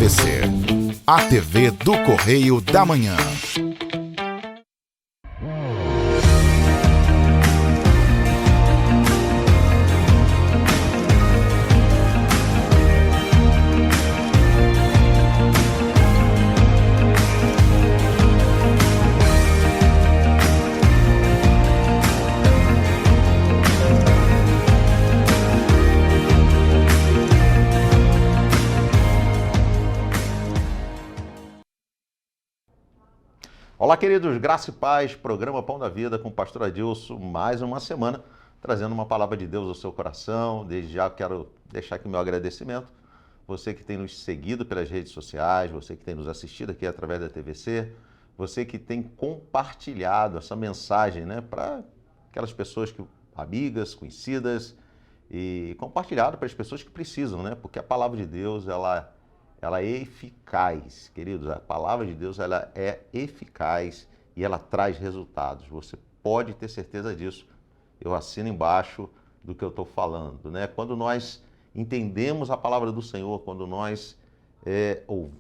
TVC, a TV do Correio da Manhã. Olá, queridos, graça e paz, programa Pão da Vida com o pastor Adilson, mais uma semana, trazendo uma palavra de Deus ao seu coração. Desde já quero deixar aqui o meu agradecimento, você que tem nos seguido pelas redes sociais, você que tem nos assistido aqui através da TVC, você que tem compartilhado essa mensagem, né, para aquelas pessoas, amigas, conhecidas, e compartilhado para as pessoas que precisam, né, porque a palavra de Deus, ela é eficaz, queridos. A palavra de Deus, ela é eficaz e ela traz resultados. Você pode ter certeza disso. Eu assino embaixo do que eu estou falando, né? Quando nós entendemos a palavra do Senhor, quando nós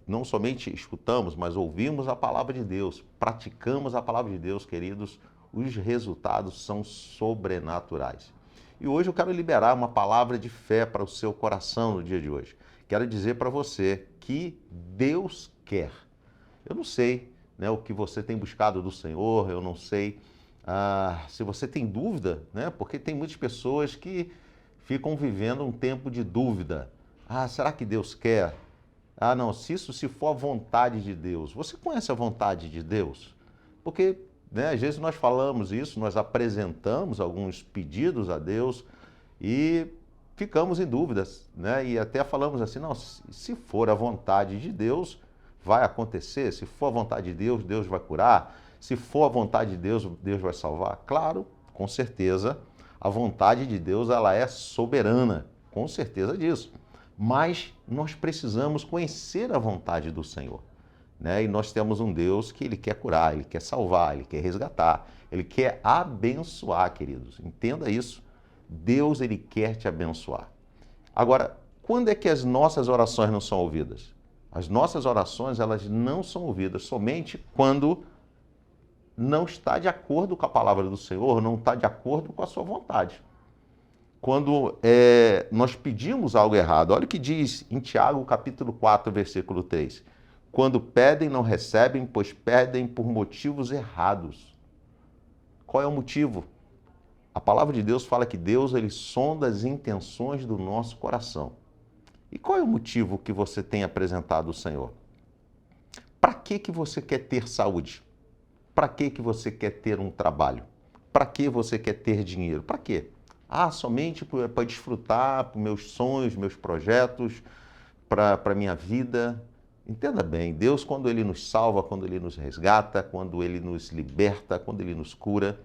não somente escutamos, mas ouvimos a palavra de Deus, praticamos a palavra de Deus, queridos, os resultados são sobrenaturais. E hoje eu quero liberar uma palavra de fé para o seu coração no dia de hoje. Quero dizer para você que Deus quer. Eu não sei, né, o que você tem buscado do Senhor, eu não sei se você tem dúvida, né, porque tem muitas pessoas que ficam vivendo um tempo de dúvida. Será que Deus quer? Não, se for a vontade de Deus. Você conhece a vontade de Deus? Porque, né, às vezes nós falamos isso, nós apresentamos alguns pedidos a Deus e ficamos em dúvidas, né? E até falamos assim, não, se for a vontade de Deus, vai acontecer. Se for a vontade de Deus, Deus vai curar. Se for a vontade de Deus, Deus vai salvar. Claro, com certeza, a vontade de Deus, ela é soberana, com certeza disso. Mas nós precisamos conhecer a vontade do Senhor, né? E nós temos um Deus que Ele quer curar, Ele quer salvar, Ele quer resgatar, Ele quer abençoar, queridos. Entenda isso. Deus, Ele quer te abençoar. Agora, quando é que as nossas orações não são ouvidas? As nossas orações, elas não são ouvidas somente quando não está de acordo com a palavra do Senhor, não está de acordo com a sua vontade. Quando nós pedimos algo errado, olha o que diz em Tiago, capítulo 4, versículo 3. Quando pedem, não recebem, pois pedem por motivos errados. Qual é o motivo? A palavra de Deus fala que Deus, Ele sonda as intenções do nosso coração. E qual é o motivo que você tem apresentado ao Senhor? Para que você quer ter saúde? Para que você quer ter um trabalho? Para que você quer ter dinheiro? Para quê? Somente para desfrutar, para meus sonhos, meus projetos, para a minha vida. Entenda bem, Deus, quando Ele nos salva, quando Ele nos resgata, quando Ele nos liberta, quando Ele nos cura,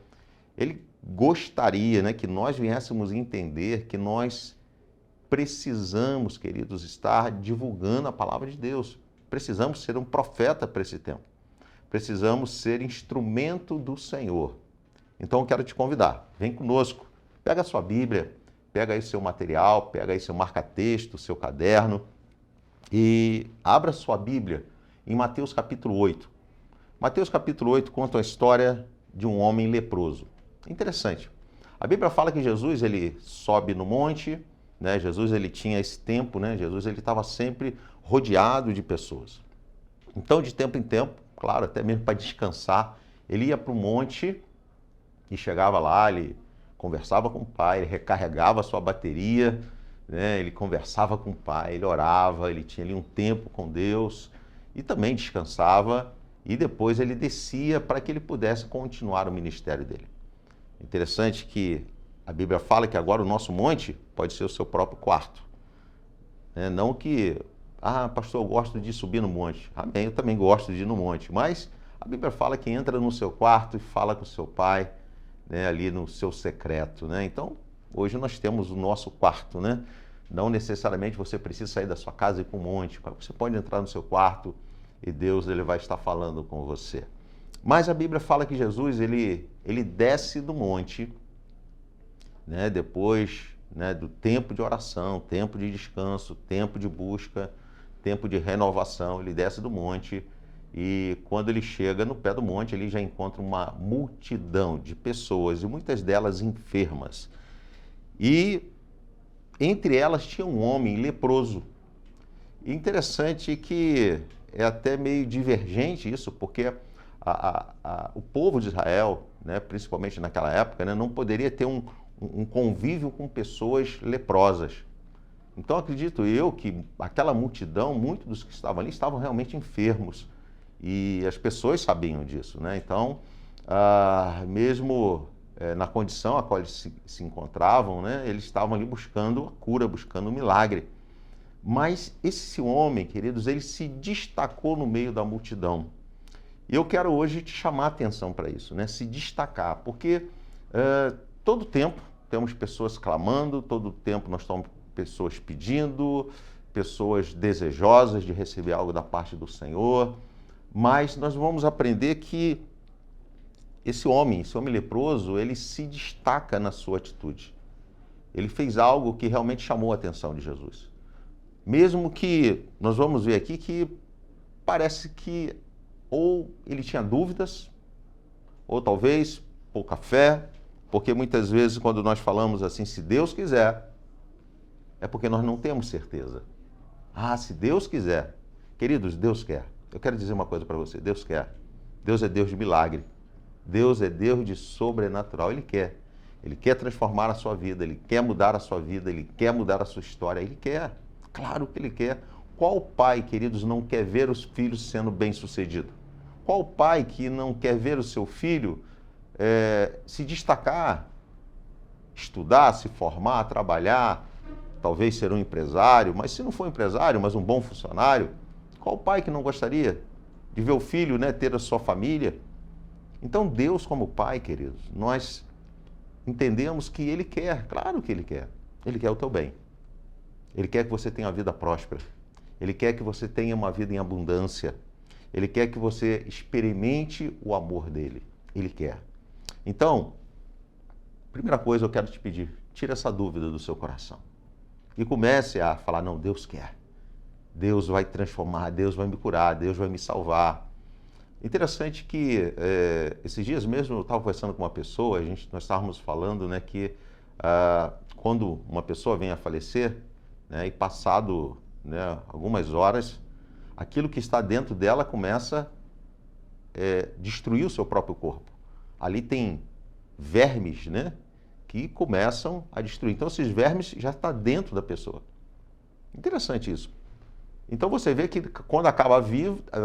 Ele gostaria, né, que nós viéssemos entender que nós precisamos, queridos, estar divulgando a palavra de Deus. Precisamos ser um profeta para esse tempo. Precisamos ser instrumento do Senhor. Então eu quero te convidar, vem conosco, pega a sua Bíblia, pega aí seu material, pega aí seu marca-texto, seu caderno e abra sua Bíblia em Mateus capítulo 8. Mateus capítulo 8 conta a história de um homem leproso. Interessante. A Bíblia fala que Jesus, ele sobe no monte, né? Jesus, ele tinha esse tempo, né? Jesus, ele estava sempre rodeado de pessoas. Então, de tempo em tempo, claro, até mesmo para descansar, ele ia para o monte e chegava lá, ele conversava com o Pai, ele recarregava a sua bateria, né? Ele conversava com o Pai, ele orava, ele tinha ali um tempo com Deus e também descansava e depois ele descia para que ele pudesse continuar o ministério dele. Interessante que a Bíblia fala que agora o nosso monte pode ser o seu próprio quarto. Não que, pastor, eu gosto de subir no monte. Amém, eu também gosto de ir no monte. Mas a Bíblia fala que entra no seu quarto e fala com o seu pai, né, ali no seu secreto, né? Então, hoje nós temos o nosso quarto, né? Não necessariamente você precisa sair da sua casa e ir para um monte. Você pode entrar no seu quarto e Deus, ele vai estar falando com você. Mas a Bíblia fala que Jesus, ele desce do monte, né, depois, né, do tempo de oração, tempo de descanso, tempo de busca, tempo de renovação, ele desce do monte e quando ele chega no pé do monte, ele já encontra uma multidão de pessoas e muitas delas enfermas. E entre elas tinha um homem leproso. E interessante que é até meio divergente isso, porque o povo de Israel, né, principalmente naquela época, né, não poderia ter um convívio com pessoas leprosas. Então acredito eu que aquela multidão, muitos dos que estavam ali, estavam realmente enfermos. E as pessoas sabiam disso, né? Então, mesmo na condição a qual eles se encontravam, né, eles estavam ali buscando a cura, buscando um milagre. Mas esse homem, queridos, ele se destacou no meio da multidão. E eu quero hoje te chamar a atenção para isso, né? Se destacar, porque todo tempo temos pessoas clamando, todo tempo nós temos pessoas pedindo, pessoas desejosas de receber algo da parte do Senhor, mas nós vamos aprender que esse homem leproso, ele se destaca na sua atitude. Ele fez algo que realmente chamou a atenção de Jesus. Mesmo que nós vamos ver aqui que parece que ou ele tinha dúvidas, ou talvez pouca fé, porque muitas vezes quando nós falamos assim, se Deus quiser, é porque nós não temos certeza. Se Deus quiser. Queridos, Deus quer. Eu quero dizer uma coisa para você, Deus quer. Deus é Deus de milagre. Deus é Deus de sobrenatural. Ele quer. Ele quer transformar a sua vida, Ele quer mudar a sua vida, Ele quer mudar a sua história. Ele quer. Claro que Ele quer. Qual pai, queridos, não quer ver os filhos sendo bem-sucedidos? Qual pai que não quer ver o seu filho se destacar, estudar, se formar, trabalhar, talvez ser um empresário, mas se não for empresário, mas um bom funcionário? Qual pai que não gostaria de ver o filho, né, ter a sua família? Então Deus como pai, queridos, nós entendemos que Ele quer, claro que Ele quer o teu bem. Ele quer que você tenha uma vida próspera. Ele quer que você tenha uma vida em abundância. Ele quer que você experimente o amor dele. Ele quer. Então, primeira coisa eu quero te pedir, tira essa dúvida do seu coração. E comece a falar, não, Deus quer. Deus vai transformar, Deus vai me curar, Deus vai me salvar. Interessante que esses dias mesmo eu estava conversando com uma pessoa, nós estávamos falando, né, que quando uma pessoa vem a falecer, né, e passado, né, algumas horas, aquilo que está dentro dela começa a destruir o seu próprio corpo. Ali tem vermes, né, que começam a destruir. Então esses vermes já estão dentro da pessoa. Interessante isso. Então você vê que quando acaba a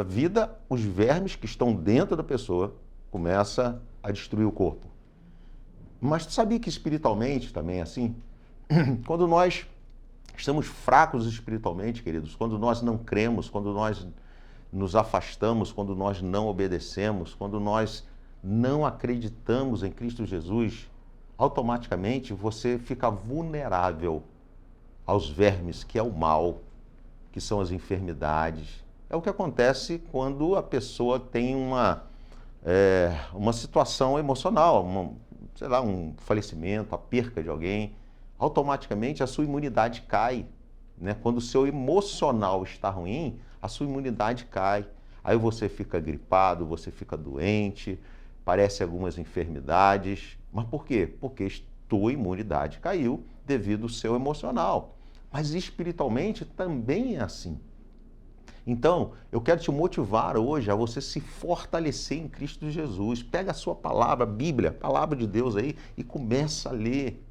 vida, os vermes que estão dentro da pessoa começam a destruir o corpo. Mas tu sabia que espiritualmente também é assim? Quando nós estamos fracos espiritualmente, queridos, quando nós não cremos, quando nós nos afastamos, quando nós não obedecemos, quando nós não acreditamos em Cristo Jesus, automaticamente você fica vulnerável aos vermes, que é o mal, que são as enfermidades. É o que acontece quando a pessoa tem uma situação emocional, um falecimento, a perca de alguém. Automaticamente a sua imunidade cai, né? Quando o seu emocional está ruim, a sua imunidade cai. Aí você fica gripado, você fica doente, parece algumas enfermidades. Mas por quê? Porque tua imunidade caiu devido ao seu emocional. Mas espiritualmente também é assim. Então, eu quero te motivar hoje a você se fortalecer em Cristo Jesus. Pega a sua palavra, a Bíblia, a palavra de Deus aí e começa a ler.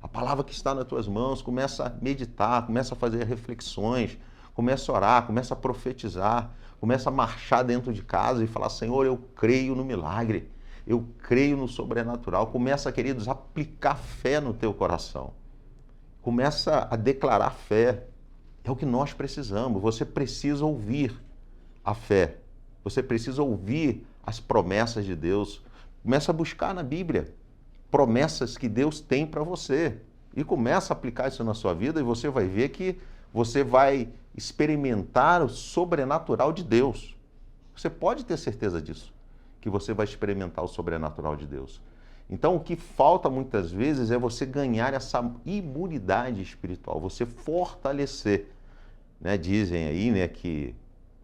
A palavra que está nas tuas mãos, começa a meditar, começa a fazer reflexões, começa a orar, começa a profetizar, começa a marchar dentro de casa e falar, Senhor, eu creio no milagre, eu creio no sobrenatural. Começa, queridos, a aplicar fé no teu coração. Começa a declarar fé. É o que nós precisamos. Você precisa ouvir a fé. Você precisa ouvir as promessas de Deus. Começa a buscar na Bíblia promessas que Deus tem para você. E começa a aplicar isso na sua vida e você vai ver que você vai experimentar o sobrenatural de Deus. Você pode ter certeza disso, que você vai experimentar o sobrenatural de Deus. Então, o que falta muitas vezes é você ganhar essa imunidade espiritual, você fortalecer. né, dizem aí, né, que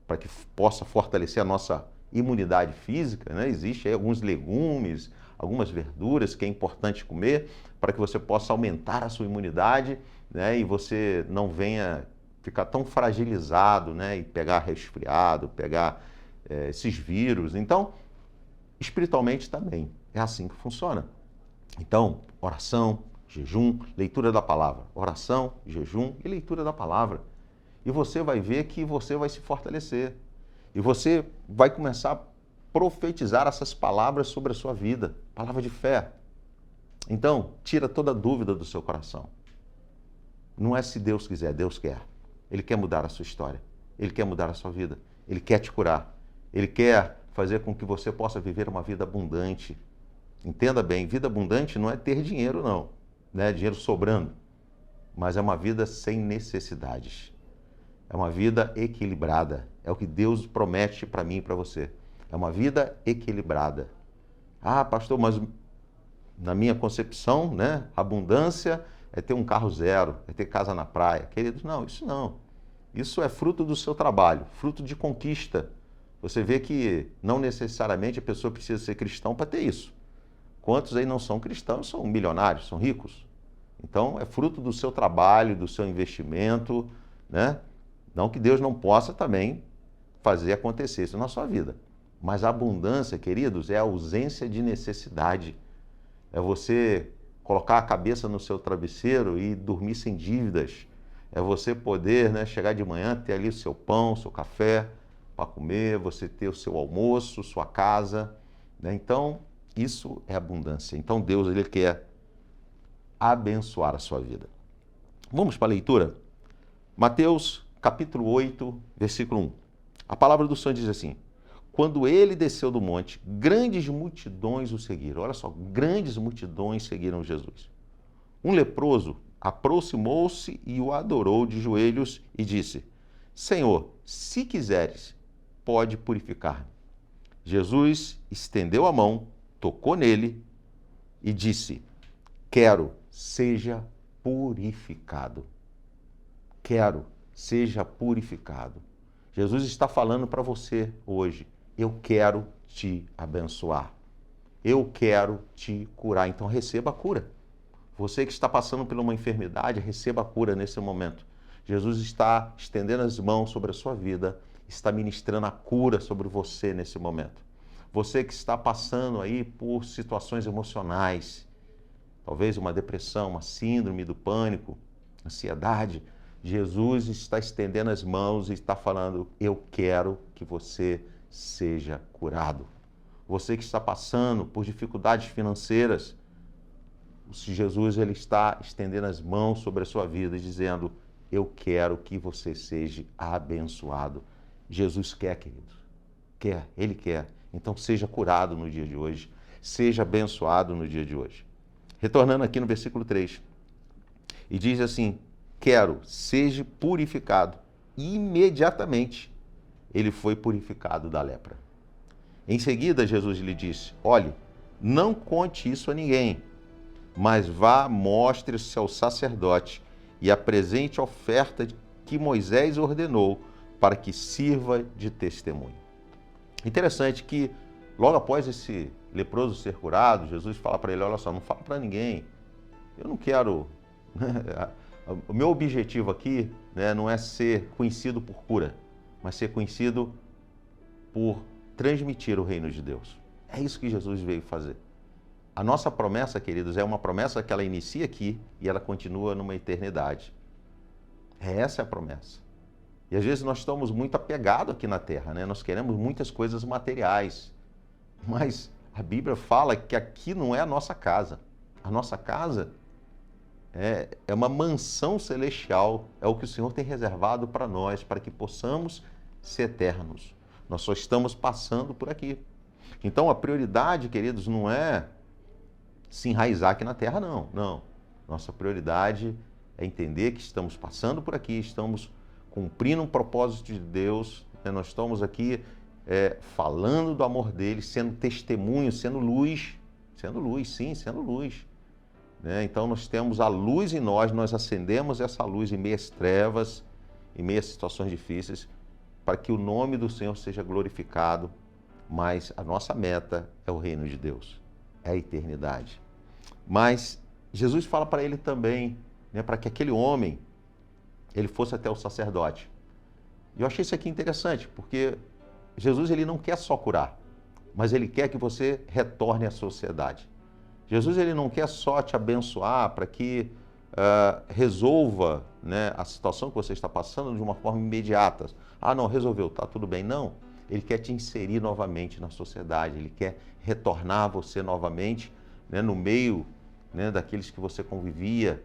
para que possa fortalecer a nossa imunidade física, né, existe aí alguns legumes, algumas verduras que é importante comer para que você possa aumentar a sua imunidade, né, e você não venha ficar tão fragilizado, né, e pegar resfriado, pegar esses vírus. Então, espiritualmente também é assim que funciona. Então, oração, jejum, leitura da palavra. Oração, jejum e leitura da palavra. E você vai ver que você vai se fortalecer. E você vai começar a profetizar essas palavras sobre a sua vida. Palavra de fé. Então, tira toda dúvida do seu coração. Não é se Deus quiser, Deus quer. Ele quer mudar a sua história. Ele quer mudar a sua vida. Ele quer te curar. Ele quer fazer com que você possa viver uma vida abundante. Entenda bem, vida abundante não é ter dinheiro, não. Não é dinheiro sobrando. Mas é uma vida sem necessidades. É uma vida equilibrada. É o que Deus promete para mim e para você. É uma vida equilibrada. Ah, pastor, mas na minha concepção, né, abundância é ter um carro zero, é ter casa na praia. Queridos, não, isso não. Isso é fruto do seu trabalho, fruto de conquista. Você vê que não necessariamente a pessoa precisa ser cristão para ter isso. Quantos aí não são cristãos, são milionários, são ricos? Então, é fruto do seu trabalho, do seu investimento, né? Não que Deus não possa também fazer acontecer isso na sua vida. Mas a abundância, queridos, é a ausência de necessidade. É você colocar a cabeça no seu travesseiro e dormir sem dívidas. É você poder, né, chegar de manhã, ter ali o seu pão, o seu café para comer, você ter o seu almoço, sua casa, né? Então, isso é abundância. Então, Deus, Ele quer abençoar a sua vida. Vamos para a leitura? Mateus, capítulo 8, versículo 1. A palavra do Senhor diz assim: quando ele desceu do monte, grandes multidões o seguiram. Olha só, grandes multidões seguiram Jesus. Um leproso aproximou-se e o adorou de joelhos e disse: Senhor, se quiseres, pode purificar-me. Jesus estendeu a mão, tocou nele e disse: quero, seja purificado. Quero, seja purificado. Jesus está falando para você hoje: eu quero te abençoar. Eu quero te curar. Então receba a cura. Você que está passando por uma enfermidade, receba a cura nesse momento. Jesus está estendendo as mãos sobre a sua vida, está ministrando a cura sobre você nesse momento. Você que está passando aí por situações emocionais, talvez uma depressão, uma síndrome do pânico, ansiedade, Jesus está estendendo as mãos e está falando: eu quero que você seja curado. Você que está passando por dificuldades financeiras, Jesus ele está estendendo as mãos sobre a sua vida e dizendo: eu quero que você seja abençoado. Jesus quer, querido. Quer, Ele quer. Então seja curado no dia de hoje. Seja abençoado no dia de hoje. Retornando aqui no versículo 3. E diz assim: quero, seja purificado. E imediatamente ele foi purificado da lepra. Em seguida, Jesus lhe disse: olhe, não conte isso a ninguém, mas vá, mostre-se ao sacerdote e apresente a oferta que Moisés ordenou para que sirva de testemunho. Interessante que logo após esse leproso ser curado, Jesus fala para ele: olha só, não fala para ninguém. Eu não quero... O meu objetivo aqui, né, não é ser conhecido por cura, mas ser conhecido por transmitir o reino de Deus. É isso que Jesus veio fazer. A nossa promessa, queridos, é uma promessa que ela inicia aqui e ela continua numa eternidade. Essa é a promessa. E às vezes nós estamos muito apegados aqui na terra, né? Nós queremos muitas coisas materiais. Mas a Bíblia fala que aqui não é a nossa casa. A nossa casa é uma mansão celestial. É o que o Senhor tem reservado para nós, para que possamos ser eternos. Nós só estamos passando por aqui. Então a prioridade, queridos, não é se enraizar aqui na terra, não. Não. Nossa prioridade é entender que estamos passando por aqui, estamos cumprindo um propósito de Deus, né? Nós estamos aqui falando do amor dele, sendo testemunho, sendo luz, sim, sendo luz. Né? Então nós temos a luz em nós, nós acendemos essa luz em meias trevas, em meio a situações difíceis, para que o nome do Senhor seja glorificado, mas a nossa meta é o reino de Deus, é a eternidade. Mas Jesus fala para ele também, né, para que aquele homem ele fosse até o sacerdote. E eu achei isso aqui interessante, porque Jesus ele não quer só curar, mas ele quer que você retorne à sociedade. Jesus ele não quer só te abençoar para que resolva, né, a situação que você está passando de uma forma imediata. Ah, não, resolveu, tá tudo bem. Não, ele quer te inserir novamente na sociedade, ele quer retornar você novamente, né, no meio, né, daqueles que você convivia,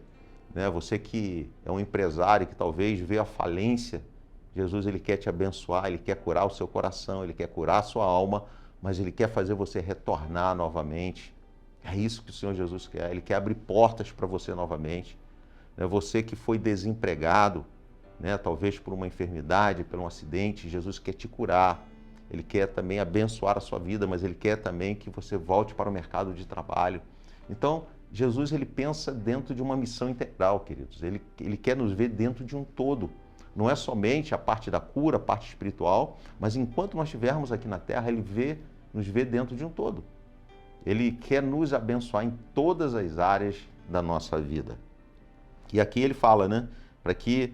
né, você que é um empresário que talvez veio à falência. Jesus ele quer te abençoar, ele quer curar o seu coração, ele quer curar a sua alma, mas ele quer fazer você retornar novamente. É isso que o Senhor Jesus quer, ele quer abrir portas para você novamente. Você que foi desempregado, né, talvez por uma enfermidade, por um acidente, Jesus quer te curar. Ele quer também abençoar a sua vida, mas ele quer também que você volte para o mercado de trabalho. Então, Jesus ele pensa dentro de uma missão integral, queridos. Ele quer nos ver dentro de um todo. Não é somente a parte da cura, a parte espiritual, mas enquanto nós estivermos aqui na Terra, ele nos vê dentro de um todo. Ele quer nos abençoar em todas as áreas da nossa vida. E aqui ele fala, né, para que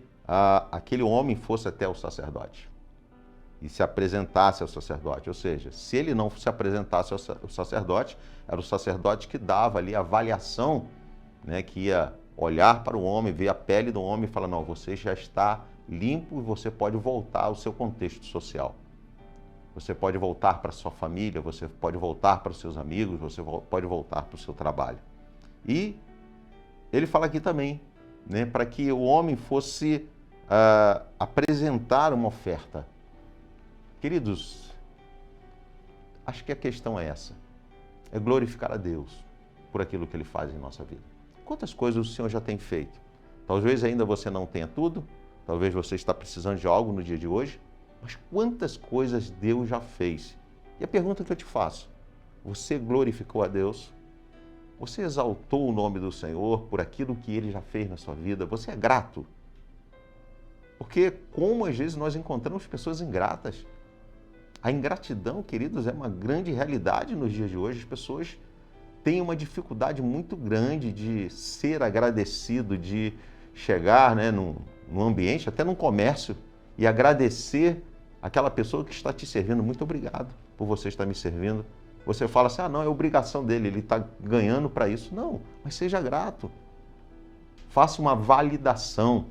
aquele homem fosse até o sacerdote e se apresentasse ao sacerdote. Ou seja, se ele não se apresentasse ao sacerdote, era o sacerdote que dava ali a avaliação, né, que ia olhar para o homem, ver a pele do homem e falar, não, você já está limpo e você pode voltar ao seu contexto social. Você pode voltar para a sua família, você pode voltar para os seus amigos, você pode voltar para o seu trabalho. E ele fala aqui também, né, para que o homem fosse apresentar uma oferta. Queridos, acho que a questão é essa, é glorificar a Deus por aquilo que Ele faz em nossa vida. Quantas coisas o Senhor já tem feito? Talvez ainda você não tenha tudo, talvez você está precisando de algo no dia de hoje, mas quantas coisas Deus já fez? E a pergunta que eu te faço, você glorificou a Deus? Você exaltou o nome do Senhor por aquilo que Ele já fez na sua vida? Você é grato? Porque como às vezes nós encontramos pessoas ingratas. A ingratidão, queridos, é uma grande realidade nos dias de hoje. As pessoas têm uma dificuldade muito grande de ser agradecido, de chegar, né, num ambiente, até num comércio, e agradecer aquela pessoa que está te servindo. Muito obrigado por você estar me servindo. Você fala assim, ah, não, é obrigação dele, ele está ganhando para isso. Não, mas seja grato. Faça uma validação.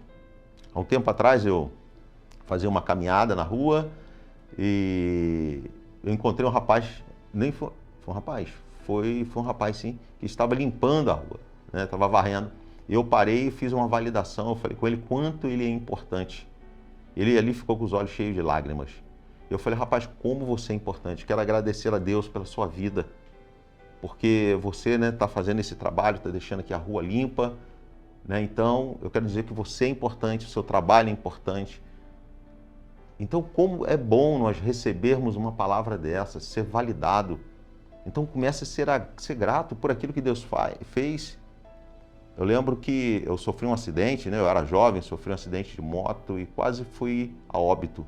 Há um tempo atrás eu fazia uma caminhada na rua e eu encontrei um rapaz, foi um rapaz sim, que estava limpando a rua, né? Estava varrendo. Eu parei e fiz uma validação, eu falei com ele quanto ele é importante. Ele ali ficou com os olhos cheios de lágrimas. Eu falei, rapaz, como você é importante. Quero agradecer a Deus pela sua vida, porque você, né, está fazendo esse trabalho, está deixando aqui a rua limpa, né? Então, eu quero dizer que você é importante, o seu trabalho é importante. Então, como é bom nós recebermos uma palavra dessa, ser validado. Então, comece a ser grato por aquilo que Deus fez. Eu lembro que eu sofri um acidente, né? Eu era jovem, sofri um acidente de moto e quase fui a óbito.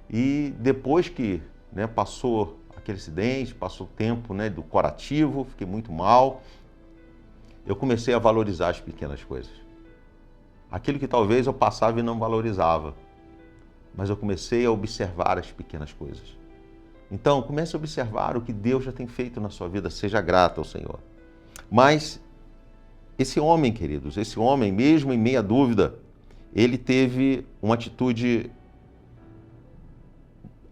E depois que, né, passou aquele acidente, passou o tempo, né, do curativo, fiquei muito mal, eu comecei a valorizar as pequenas coisas. Aquilo que talvez eu passava e não valorizava, mas eu comecei a observar as pequenas coisas. Então, comece a observar o que Deus já tem feito na sua vida, seja grato ao Senhor. Mas esse homem, queridos, esse homem, mesmo em meia dúvida, ele teve uma atitude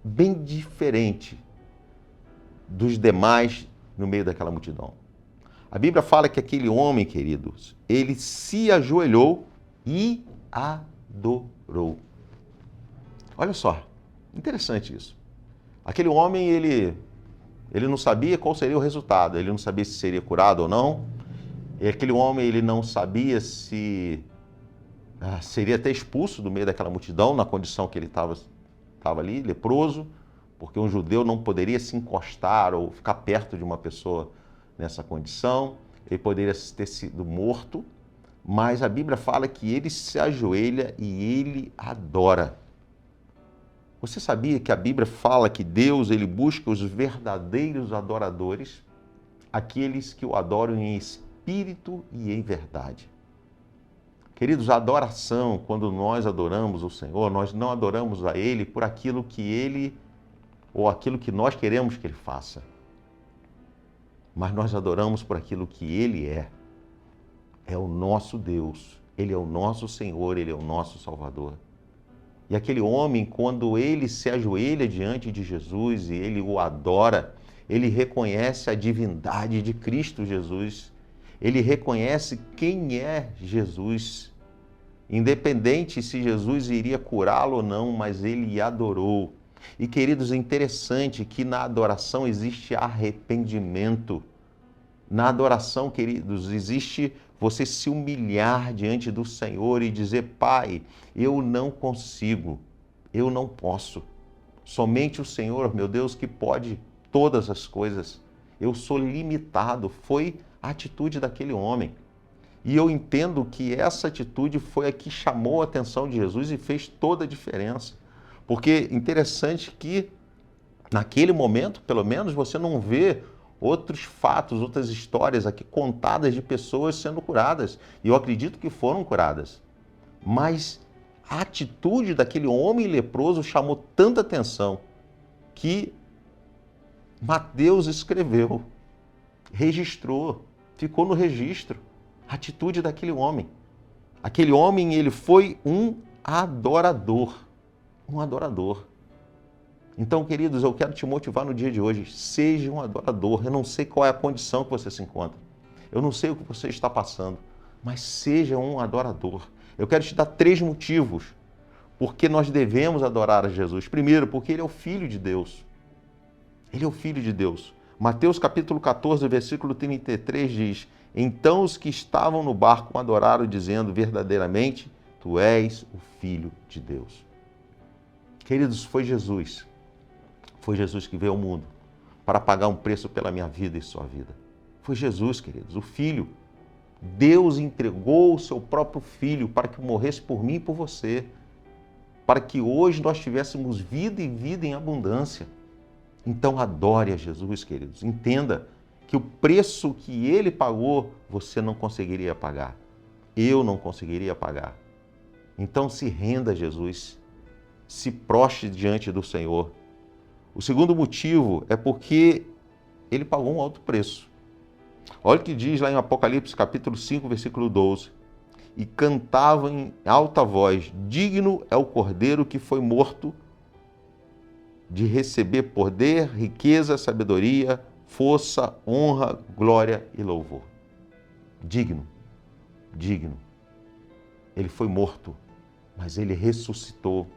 bem diferente dos demais no meio daquela multidão. A Bíblia fala que aquele homem, queridos, ele se ajoelhou e adorou. Olha só, interessante isso. Aquele homem, ele não sabia qual seria o resultado, ele não sabia se seria curado ou não. E aquele homem, ele não sabia se seria até expulso do meio daquela multidão, na condição que ele estava ali, leproso, porque um judeu não poderia se encostar ou ficar perto de uma pessoa nessa condição, ele poderia ter sido morto, mas a Bíblia fala que ele se ajoelha e ele adora. Você sabia que a Bíblia fala que Deus ele busca os verdadeiros adoradores, aqueles que o adoram em espírito e em verdade? Queridos, a adoração, quando nós adoramos o Senhor, nós não adoramos a Ele por aquilo que Ele ou aquilo que nós queremos que Ele faça, mas nós adoramos por aquilo que Ele é. É o nosso Deus, Ele é o nosso Senhor, Ele é o nosso Salvador. E aquele homem, quando ele se ajoelha diante de Jesus e ele o adora, ele reconhece a divindade de Cristo Jesus. Ele reconhece quem é Jesus. Independente se Jesus iria curá-lo ou não, mas ele adorou. E, queridos, é interessante que na adoração existe arrependimento. Na adoração, queridos, existe você se humilhar diante do Senhor e dizer: Pai, eu não consigo, eu não posso. Somente o Senhor, meu Deus, que pode todas as coisas. Eu sou limitado. Foi a atitude daquele homem. E eu entendo que essa atitude foi a que chamou a atenção de Jesus e fez toda a diferença. Porque interessante que naquele momento, pelo menos, você não vê outros fatos, outras histórias aqui contadas de pessoas sendo curadas. E eu acredito que foram curadas. Mas a atitude daquele homem leproso chamou tanta atenção que Mateus escreveu, registrou, ficou no registro a atitude daquele homem. Aquele homem, ele foi um adorador. Um adorador. Então, queridos, eu quero te motivar no dia de hoje. Seja um adorador. Eu não sei qual é a condição que você se encontra. Eu não sei o que você está passando. Mas seja um adorador. Eu quero te dar 3 motivos porque nós devemos adorar a Jesus. Primeiro, porque Ele é o Filho de Deus. Ele é o Filho de Deus. Mateus capítulo 14, versículo 33 diz: Então os que estavam no barco o adoraram, dizendo: Verdadeiramente, Tu és o Filho de Deus. Queridos, foi Jesus. Foi Jesus que veio ao mundo para pagar um preço pela minha vida e sua vida. Foi Jesus, queridos, o Filho. Deus entregou o seu próprio Filho para que morresse por mim e por você, para que hoje nós tivéssemos vida e vida em abundância. Então adore a Jesus, queridos. Entenda que o preço que Ele pagou, você não conseguiria pagar. Eu não conseguiria pagar. Então se renda a Jesus. Se prostre diante do Senhor. O segundo motivo é porque Ele pagou um alto preço. Olha o que diz lá em Apocalipse, capítulo 5, versículo 12. E cantavam em alta voz: Digno é o Cordeiro que foi morto de receber poder, riqueza, sabedoria, força, honra, glória e louvor. Digno, digno. Ele foi morto, mas Ele ressuscitou.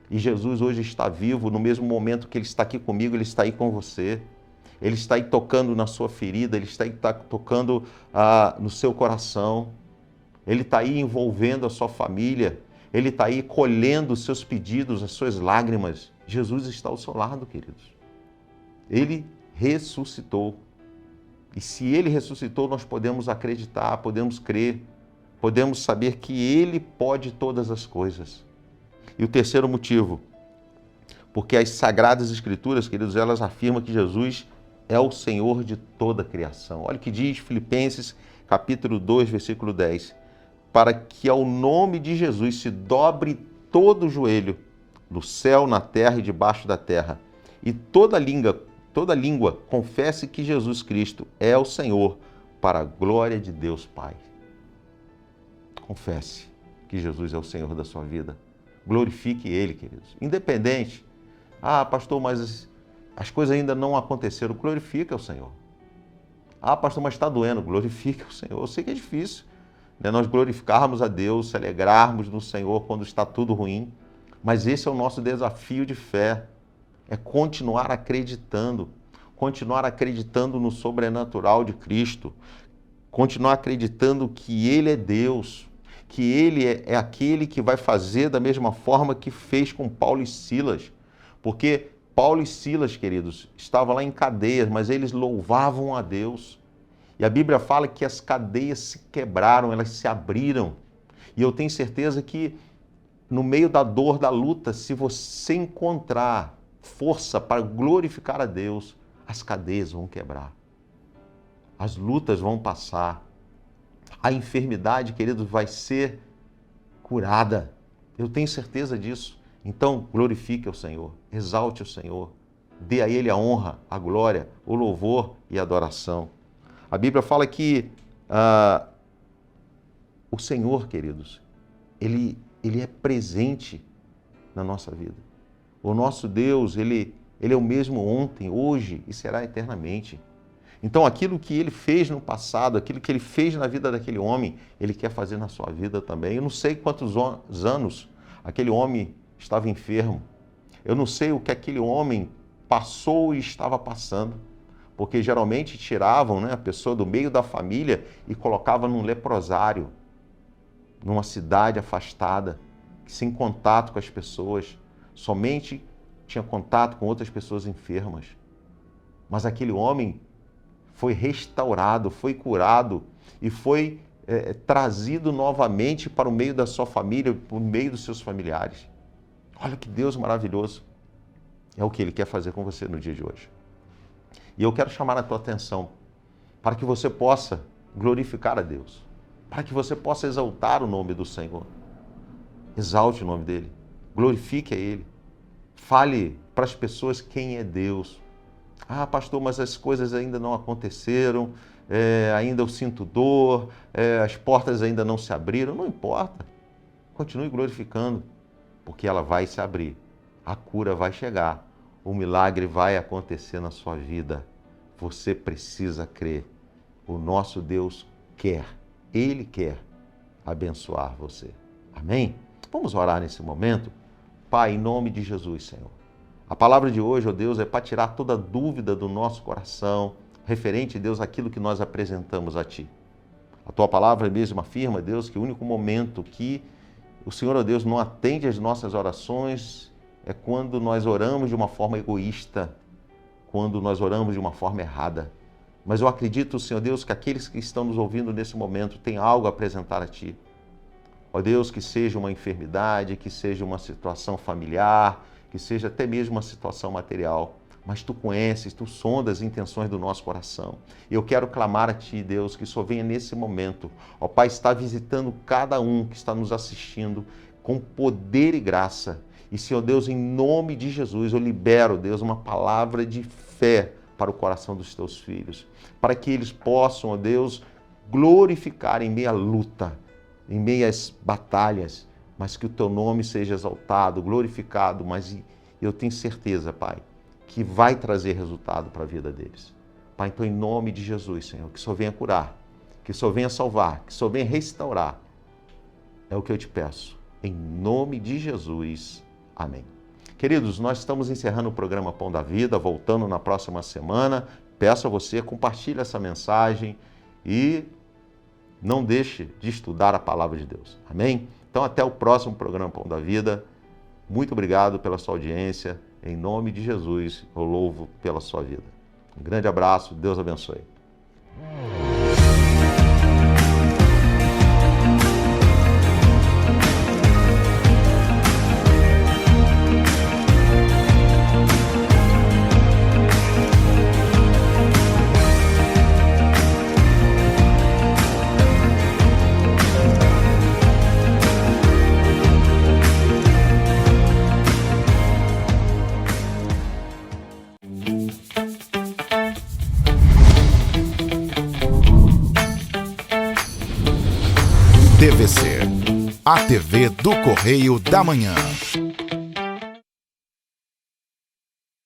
E Jesus hoje está vivo, no mesmo momento que Ele está aqui comigo, Ele está aí com você. Ele está aí tocando na sua ferida, Ele está aí tocando no seu coração. Ele está aí envolvendo a sua família. Ele está aí colhendo os seus pedidos, as suas lágrimas. Jesus está ao seu lado, queridos. Ele ressuscitou. E se Ele ressuscitou, nós podemos acreditar, podemos crer, podemos saber que Ele pode todas as coisas. E o terceiro motivo, porque as Sagradas Escrituras, queridos, elas afirmam que Jesus é o Senhor de toda a criação. Olha o que diz Filipenses, capítulo 2, versículo 10. Para que ao nome de Jesus se dobre todo o joelho, no céu, na terra e debaixo da terra, e toda língua confesse que Jesus Cristo é o Senhor, para a glória de Deus Pai. Confesse que Jesus é o Senhor da sua vida. Glorifique Ele, queridos. Independente. Pastor, mas as coisas ainda não aconteceram. Glorifica o Senhor. Pastor, mas está doendo. Glorifica o Senhor. Eu sei que é difícil, né? Nós glorificarmos a Deus, se alegrarmos no Senhor quando está tudo ruim. Mas esse é o nosso desafio de fé. É continuar acreditando no sobrenatural de Cristo, continuar acreditando que Ele é Deus, que Ele é aquele que vai fazer da mesma forma que fez com Paulo e Silas. Porque Paulo e Silas, queridos, estavam lá em cadeias, mas eles louvavam a Deus. E a Bíblia fala que as cadeias se quebraram, elas se abriram. E eu tenho certeza que no meio da dor, da luta, se você encontrar força para glorificar a Deus, as cadeias vão quebrar. As lutas vão passar. A enfermidade, queridos, vai ser curada. Eu tenho certeza disso. Então, glorifique o Senhor, exalte o Senhor, dê a Ele a honra, a glória, o louvor e a adoração. A Bíblia fala que o Senhor, queridos, Ele é presente na nossa vida. O nosso Deus, Ele é o mesmo ontem, hoje e será eternamente. Então, aquilo que Ele fez no passado, aquilo que Ele fez na vida daquele homem, Ele quer fazer na sua vida também. Eu não sei quantos anos aquele homem estava enfermo. Eu não sei o que aquele homem passou e estava passando. Porque geralmente tiravam, a pessoa do meio da família e colocavam num leprosário, numa cidade afastada, sem contato com as pessoas. Somente tinha contato com outras pessoas enfermas. Mas aquele homem foi restaurado, foi curado e foi trazido novamente para o meio da sua família, para o meio dos seus familiares. Olha que Deus maravilhoso. É o que Ele quer fazer com você no dia de hoje. E eu quero chamar a tua atenção para que você possa glorificar a Deus, para que você possa exaltar o nome do Senhor. Exalte o nome dEle, glorifique a Ele. Fale para as pessoas quem é Deus. Ah, pastor, mas as coisas ainda não aconteceram, ainda eu sinto dor, as portas ainda não se abriram. Não importa, continue glorificando, porque ela vai se abrir, a cura vai chegar, o milagre vai acontecer na sua vida. Você precisa crer. O nosso Deus quer, Ele quer abençoar você. Amém? Vamos orar nesse momento? Pai, em nome de Jesus, Senhor. A palavra de hoje, ó Deus, é para tirar toda dúvida do nosso coração, referente, Deus, àquilo que nós apresentamos a Ti. A Tua palavra mesmo afirma, Deus, que o único momento que o Senhor, ó Deus, não atende às nossas orações é quando nós oramos de uma forma egoísta, quando nós oramos de uma forma errada. Mas eu acredito, Senhor Deus, que aqueles que estão nos ouvindo nesse momento têm algo a apresentar a Ti. Ó Deus, que seja uma enfermidade, que seja uma situação familiar, que seja até mesmo uma situação material. Mas Tu conheces, Tu sondas as intenções do nosso coração. Eu quero clamar a Ti, Deus, que só venha nesse momento. Ó Pai, está visitando cada um que está nos assistindo com poder e graça. E, Senhor Deus, em nome de Jesus, eu libero, Deus, uma palavra de fé para o coração dos Teus filhos, para que eles possam, ó Deus, glorificar em meio à luta, em meio às batalhas, mas que o Teu nome seja exaltado, glorificado, mas eu tenho certeza, Pai, que vai trazer resultado para a vida deles. Pai, então, em nome de Jesus, Senhor, que só venha curar, que só venha salvar, que só venha restaurar, é o que eu te peço. Em nome de Jesus. Amém. Queridos, nós estamos encerrando o programa Pão da Vida, voltando na próxima semana. Peço a você, compartilhe essa mensagem e não deixe de estudar a palavra de Deus. Amém? Então, até o próximo programa Pão da Vida. Muito obrigado pela sua audiência. Em nome de Jesus, eu louvo pela sua vida. Um grande abraço, Deus abençoe. TVC, a TV do Correio da Manhã.